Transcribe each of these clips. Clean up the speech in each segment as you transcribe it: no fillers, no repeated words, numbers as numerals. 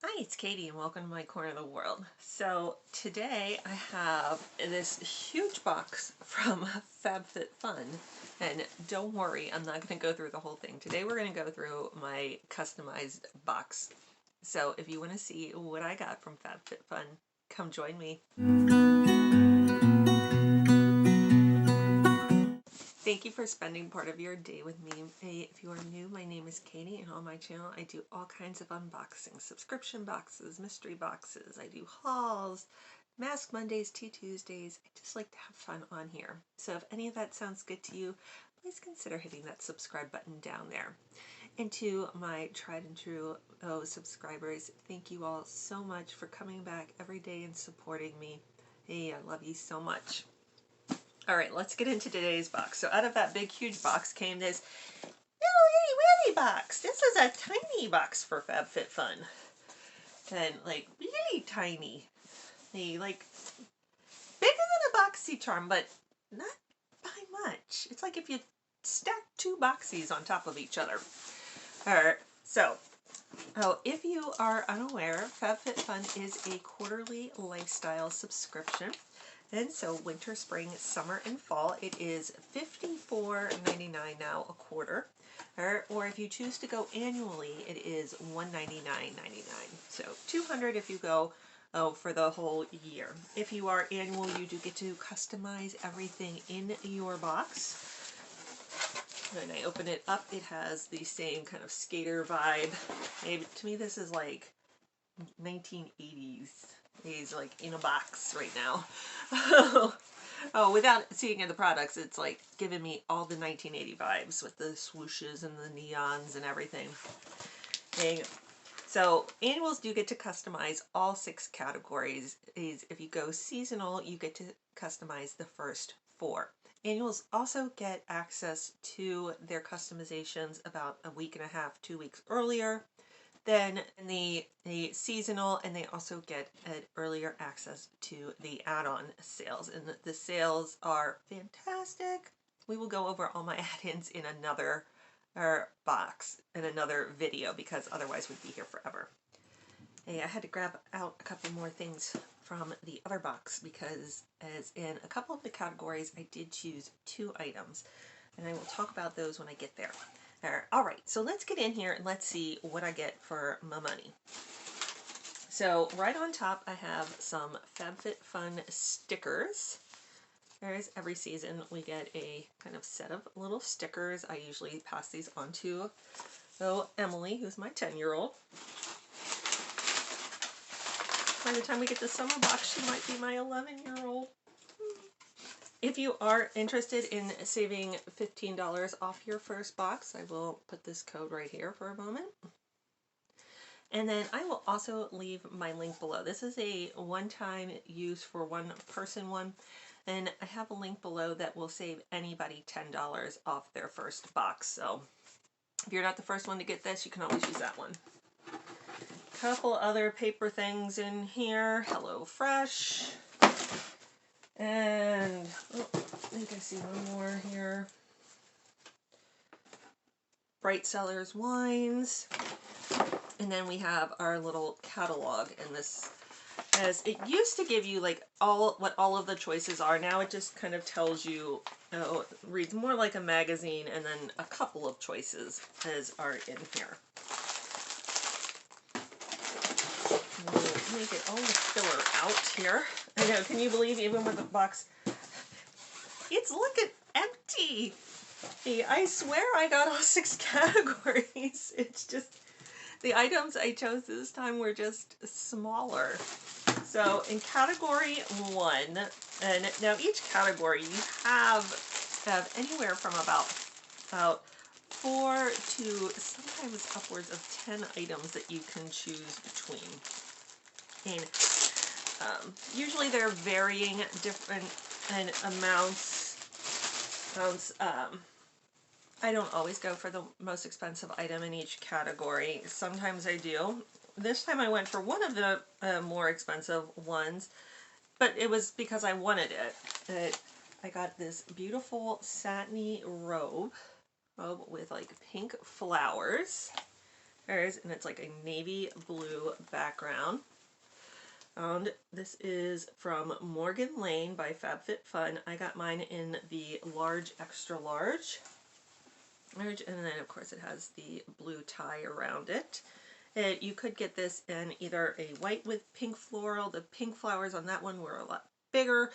Hi, it's Katie and welcome to my corner of the world. So today I have this huge box from FabFitFun, and don't worry, I'm not going to go through the whole thing. Today we're going to go through my customized box. So if you want to see what I got from FabFitFun, come join me. Thank you for spending part of your day with me. Hey, if you are new, my name is Katie, and on my channel I do all kinds of unboxings, subscription boxes, mystery boxes, I do hauls, Mask Mondays, Tea Tuesdays. I just like to have fun on here. So if any of that sounds good to you, please consider hitting that subscribe button down there. And to my tried and true subscribers, thank you all so much for coming back every day and supporting me. Hey, I love you so much. All right, let's get into today's box. So out of that big, huge box came this little itty-bitty box. This is a tiny box for FabFitFun. And like really tiny. Like bigger than a BoxyCharm, but not by much. It's like if you stack two boxies on top of each other. All right, so if you are unaware, FabFitFun is a quarterly lifestyle subscription. And so winter, spring, summer, and fall, it is $54.99 now a quarter. Or if you choose to go annually, it is $199.99. So $200 if you go for the whole year. If you are annual, you do get to customize everything in your box. When I open it up, it has the same kind of skater vibe. Maybe, to me, this is like 1980s. He's like in a box right now. Oh, without seeing the products, it's like giving me all the 1980 vibes with the swooshes and the neons and everything. Okay. So annuals do get to customize all 6 categories. If you go seasonal, you get to customize the first 4. Annuals also get access to their customizations about a week and a half, 2 weeks earlier than the seasonal, and they also get an earlier access to the add-on sales. And the sales are fantastic. We will go over all my add-ins in another box, in another video, because otherwise we'd be here forever. Hey, I had to grab out a couple more things from the other box because as in a couple of the categories I did choose 2 items, and I will talk about those when I get there. All right, so let's get in here and let's see what I get for my money. So right on top I have some FabFitFun stickers. There's every season we get a kind of set of little stickers. I usually pass these on to Emily, who's my 10-year-old. By the time we get the summer box, she might be my 11-year-old. If you are interested in saving $15 off your first box, I will put this code right here for a moment. And then I will also leave my link below. This is a one-time use for one person one, and I have a link below that will save anybody $10 off their first box. So if you're not the first one to get this, you can always use that one. Couple other paper things in here. HelloFresh. And oh, I think I see one more here. Bright Cellars wines. And then we have our little catalog, and this, as it used to give you like what all of the choices are. Now it just kind of tells you, it reads more like a magazine, and then a couple of choices are in here. Let me get all the filler out here. I know, can you believe even with the box, it's looking empty. Hey, I swear I got all 6 categories. It's just, the items I chose this time were just smaller. So in category 1, and now each category you have anywhere from about 4 to sometimes upwards of 10 items that you can choose between. And usually they're varying different amounts. I don't always go for the most expensive item in each category. Sometimes I do. This time I went for one of the more expensive ones, but it was because I wanted it. I got this beautiful satiny robe with like pink flowers. and it's like a navy blue background. And this is from Morgan Lane by FabFitFun. I got mine in the large, extra large. And then of course it has the blue tie around it. You could get this in either a white with pink floral. The pink flowers on that one were a lot bigger.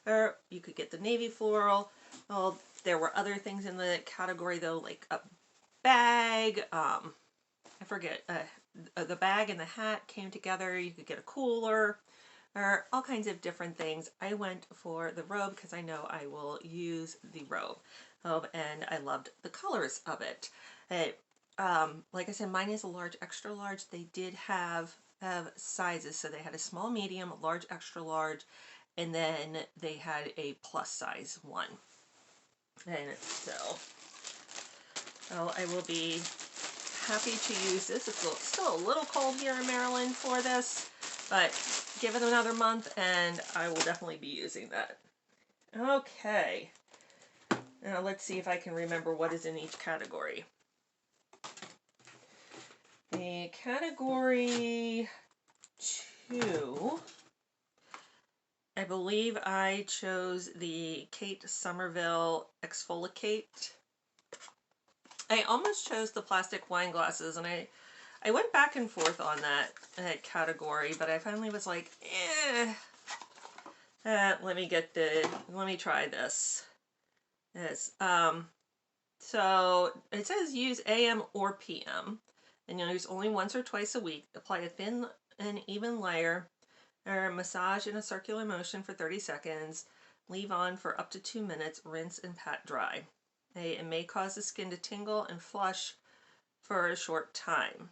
Or you could get the navy floral. Well, there were other things in the category though, like a bag. I forget. The bag and the hat came together. You could get a cooler. Or all kinds of different things. I went for the robe because I know I will use the robe. And I loved the colors of it. Like I said, mine is a large, extra large. They did have sizes, so they had a small, medium, a large, extra large, and then they had a plus size one. And so, I will be happy to use this. It's still a little cold here in Maryland for this, but give it another month and I will definitely be using that. Okay. Now let's see if I can remember what is in each category. The category 2, I believe I chose the Kate Somerville Exfoliate. I almost chose the plastic wine glasses, and I went back and forth on that category, but I finally was like, let me try this. So it says use AM or PM, and you'll use only once or twice a week. Apply a thin and even layer, or massage in a circular motion for 30 seconds. Leave on for up to 2 minutes. Rinse and pat dry. It may cause the skin to tingle and flush for a short time.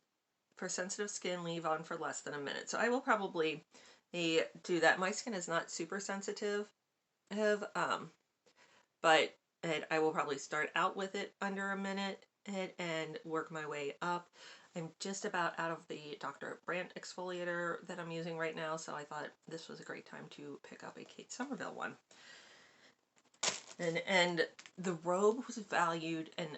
For sensitive skin, leave on for less than a minute. So I will probably do that. My skin is not super sensitive, but I will probably start out with it under a minute and work my way up. I'm just about out of the Dr. Brandt exfoliator that I'm using right now, so I thought this was a great time to pick up a Kate Somerville one. And the robe was valued, and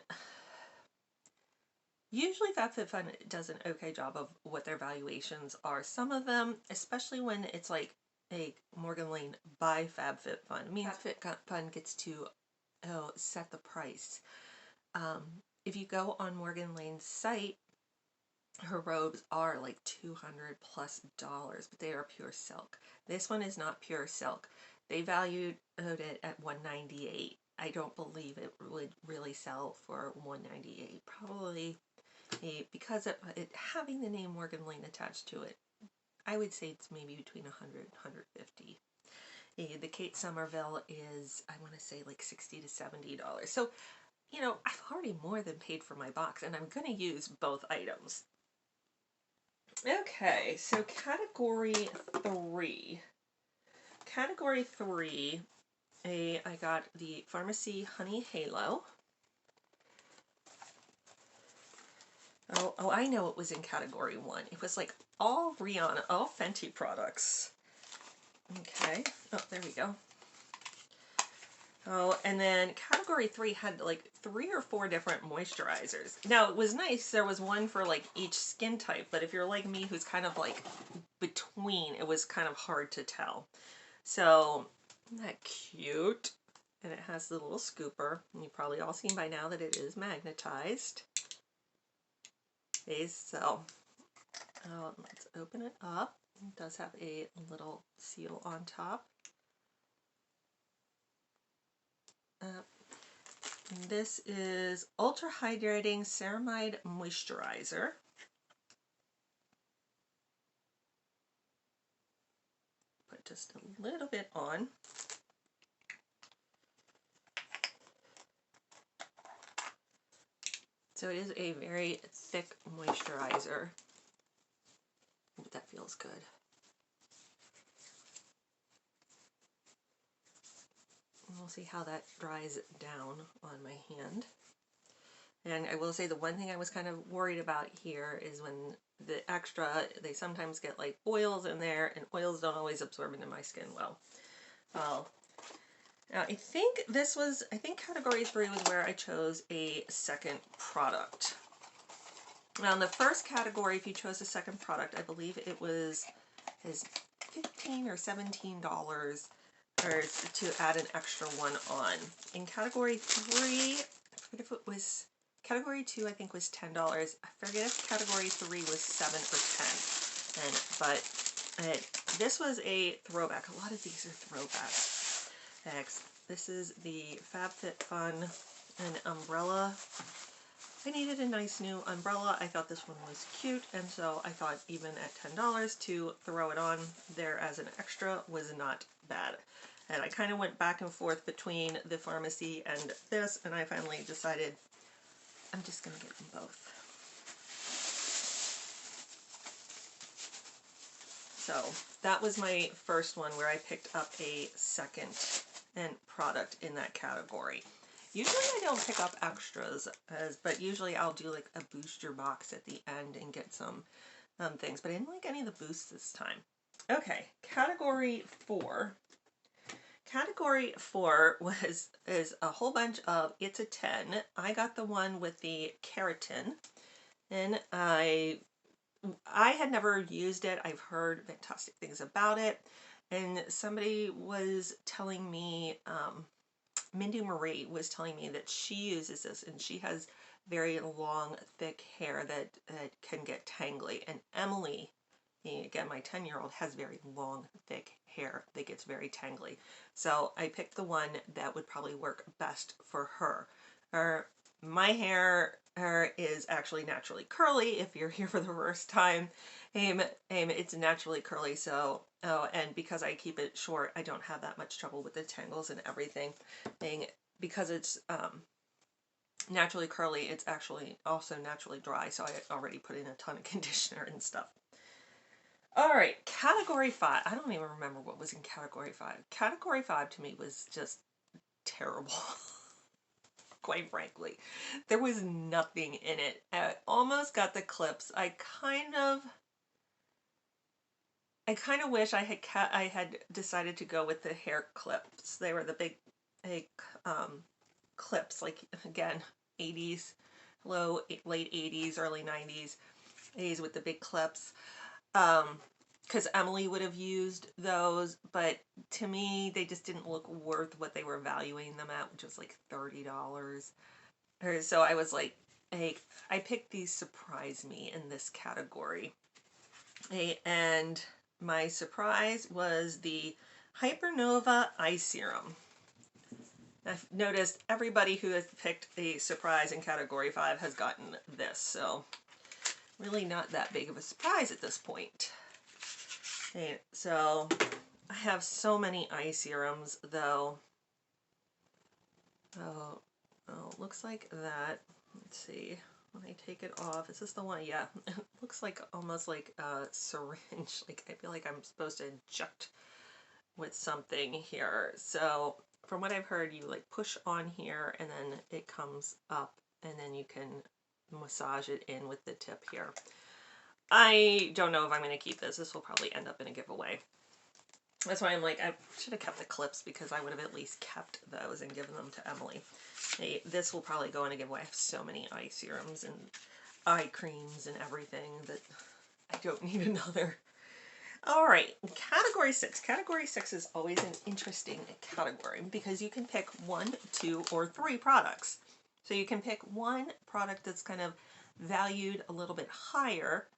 usually FabFitFun does an okay job of what their valuations are. Some of them, especially when it's like a Morgan Lane by FabFitFun, means FabFitFun gets to set the price. If you go on Morgan Lane's site, her robes are like $200+ but they are pure silk. This one is not pure silk. They valued it at $198. I don't believe it would really sell for $198. Probably because of it having the name Morgan Lane attached to it. I would say it's maybe between $100 and $150. The Kate Somerville is, I want to say, like $60 to $70. So, you know, I've already more than paid for my box, and I'm going to use both items. Okay, so category 3. Category 3, I got the Pharmacy Honey Halo. Oh, I know it was in category 1. It was like all Rihanna, all Fenty products. Okay, oh, there we go. Oh, and then category 3 had like 3 or 4 different moisturizers. Now, it was nice. There was one for like each skin type, but if you're like me, who's kind of like between, it was kind of hard to tell. So, isn't that cute? And it has the little scooper. And you've probably all seen by now that it is magnetized. Okay, so let's open it up. It does have a little seal on top. This is Ultra Hydrating Ceramide Moisturizer. Put just a little bit on. So it is a very thick moisturizer. But that feels good. We'll see how that dries down on my hand. And I will say the one thing I was kind of worried about here is when the extra, they sometimes get like oils in there, and oils don't always absorb into my skin well. Now I think category 3 was where I chose a second product. Now in the first category, if you chose the second product, I believe it was $15 or $17 or to add an extra one on. In category 3, I forget if it was category 2, I think was $10. I forget if category 3 was 7 or 10. But this was a throwback. A lot of these are throwbacks. Next, this is the FabFitFun and umbrella. I needed a nice new umbrella. I thought this one was cute, and so I thought even at $10 to throw it on there as an extra was not bad. And I kind of went back and forth between the pharmacy and this, and I finally decided I'm just going to get them both. So that was my first one where I picked up a second product in that category. Usually I don't pick up extras, but usually I'll do like a booster box at the end and get some things, but I didn't like any of the boosts this time. Okay, category 4. Category 4 is a whole bunch of It's a 10. I got the one with the Keratin, and I had never used it. I've heard fantastic things about it, and somebody was telling me, Mindy Marie was telling me that she uses this, and she has very long, thick hair that can get tangly. And Emily, again, my 10-year-old, has very long, thick hair that gets very tangly. So I picked the one that would probably work best for her. My hair is actually naturally curly. If you're here for the first time, it's naturally curly. So, and because I keep it short, I don't have that much trouble with the tangles and everything. Because it's naturally curly, it's actually also naturally dry. So I already put in a ton of conditioner and stuff. All right, category 5. I don't even remember what was in category 5. Category 5 to me was just terrible. Quite frankly, there was nothing in it. I almost got the clips. I kind of wish I had decided to go with the hair clips. They were the big clips, like, again, 80s, late 80s, early 90s, with the big clips. Because Emily would have used those, but to me, they just didn't look worth what they were valuing them at, which was like $30. So I was like, hey, I picked these surprise me in this category. And my surprise was the Hypernova Eye Serum. I've noticed everybody who has picked a surprise in category 5 has gotten this, so really not that big of a surprise at this point. Okay, so I have so many eye serums, though. Oh, looks like that. Let's see. When I take it off, is this the one? Yeah, it looks like almost like a syringe. Like, I feel like I'm supposed to inject with something here. So from what I've heard, you like push on here and then it comes up, and then you can massage it in with the tip here. I don't know if I'm going to keep this. This will probably end up in a giveaway. That's why I'm like, I should have kept the clips, because I would have at least kept those and given them to Emily. Hey, this will probably go in a giveaway. I have so many eye serums and eye creams and everything that I don't need another. All right, category 6. Category 6 is always an interesting category because you can pick 1, 2, or 3 products. So you can pick one product that's kind of valued a little bit higher,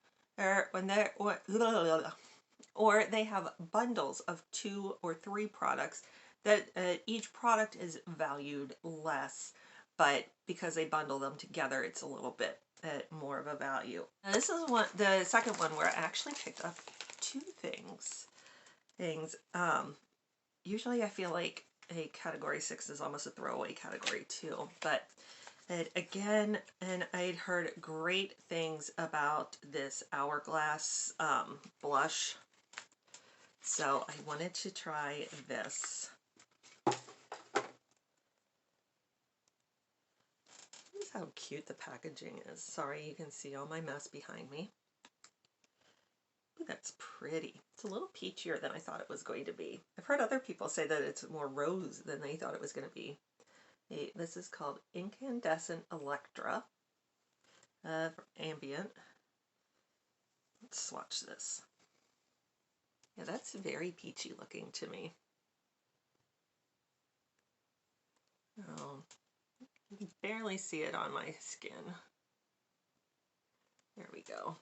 or they have bundles of 2 or 3 products that each product is valued less, but because they bundle them together, it's a little bit more of a value. Now, this is the second one where I actually picked up 2 things. Usually I feel like a category 6 is almost a throwaway category too, but again, and I'd heard great things about this Hourglass blush, so I wanted to try this. This is how cute the packaging is. Sorry, you can see all my mess behind me. Ooh, that's pretty. It's a little peachier than I thought it was going to be. I've heard other people say that it's more rose than they thought it was going to be. This is called Incandescent Electra. for ambient. Let's swatch this. Yeah, that's very peachy looking to me. Oh, you can barely see it on my skin. There we go.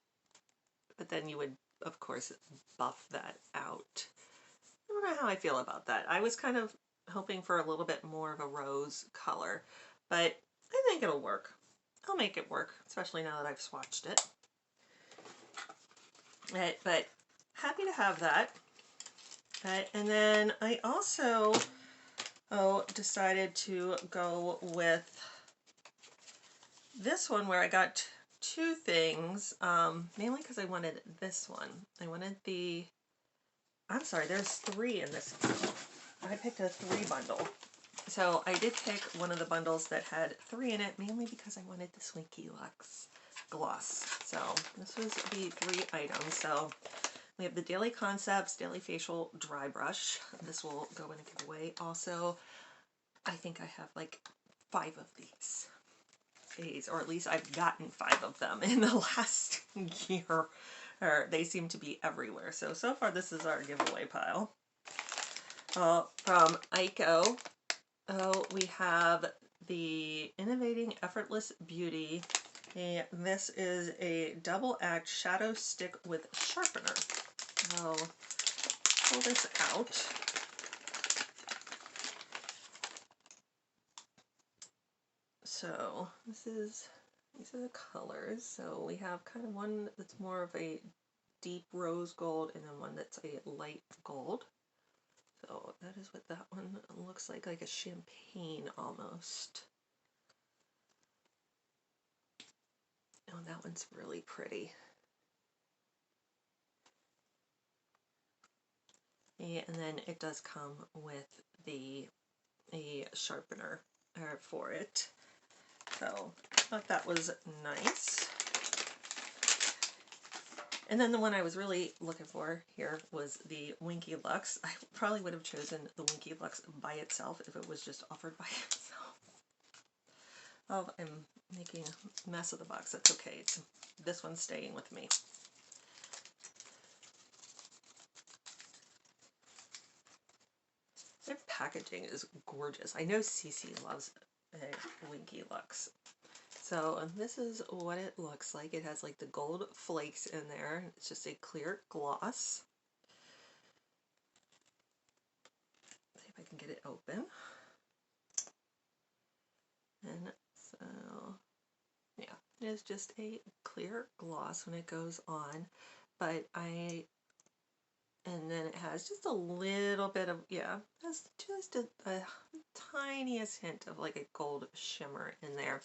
But then you would, of course, buff that out. I don't know how I feel about that. I was kind of hoping for a little bit more of a rose color, but I think it'll work. I'll make it work, especially now that I've swatched it. But happy to have that. And then I also decided to go with this one where I got two things, mainly because I wanted this one. I wanted the, I'm sorry, there's three in this bundle. I picked a 3 bundle. So I did pick one of the bundles that had 3 in it, mainly because I wanted the Swinky Luxe gloss. So this was the 3 items. So we have the Daily Concepts Daily Facial Dry Brush. This will go in a giveaway. Also, I think I have like 5 of these. Or at least I've gotten 5 of them in the last year. Or they seem to be everywhere. So far this is our giveaway pile. From Ico, we have the Innovating Effortless Beauty. This is a double act shadow stick with sharpener. I'll pull this out. So these are the colors. So we have kind of one that's more of a deep rose gold and then one that's a light gold. So that is what that one looks like a champagne almost. Oh, that one's really pretty. And then it does come with a sharpener for it. So I thought that was nice. And then the one I was really looking for here was the Winky Luxe. I probably would have chosen the Winky Luxe by itself if it was just offered by itself. Oh, I'm making a mess of the box. That's okay. This one's staying with me. Their packaging is gorgeous. I know Cece loves a Winky Luxe. So this is what it looks like. It has like the gold flakes in there. It's just a clear gloss. Let's see if I can get it open. And so, yeah, it is just a clear gloss when it goes on. But and then it has just a little bit of, yeah, just a tiniest hint of like a gold shimmer in there.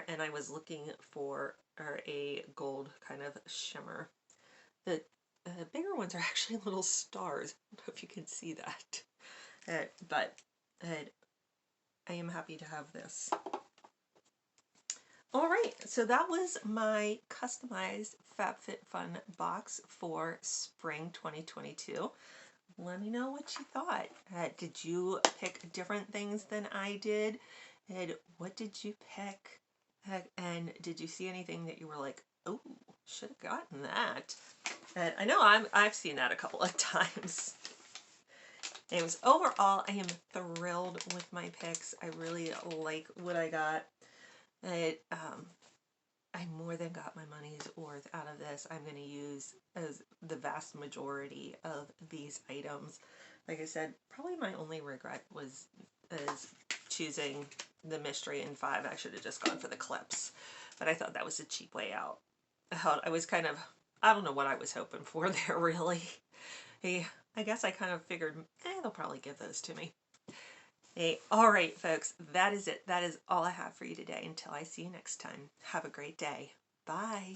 And I was looking for a gold kind of shimmer. The bigger ones are actually little stars. I don't know if you can see that. But I am happy to have this. Alright, so that was my customized FabFitFun box for spring 2022. Let me know what you thought. Did you pick different things than I did? And what did you pick? And did you see anything that you were like, oh, should have gotten that? And I know I've seen that a couple of times. Anyways, overall, I am thrilled with my picks. I really like what I got. I more than got my money's worth out of this. I'm going to use as the vast majority of these items. Like I said, probably my only regret was choosing the Mystery in 5. I should have just gone for the clips, but I thought that was a cheap way out. I was kind of, I don't know what I was hoping for there, really. Hey, I guess I kind of figured, they'll probably give those to me. Hey, all right, folks, that is it. That is all I have for you today. Until I see you next time, have a great day. Bye.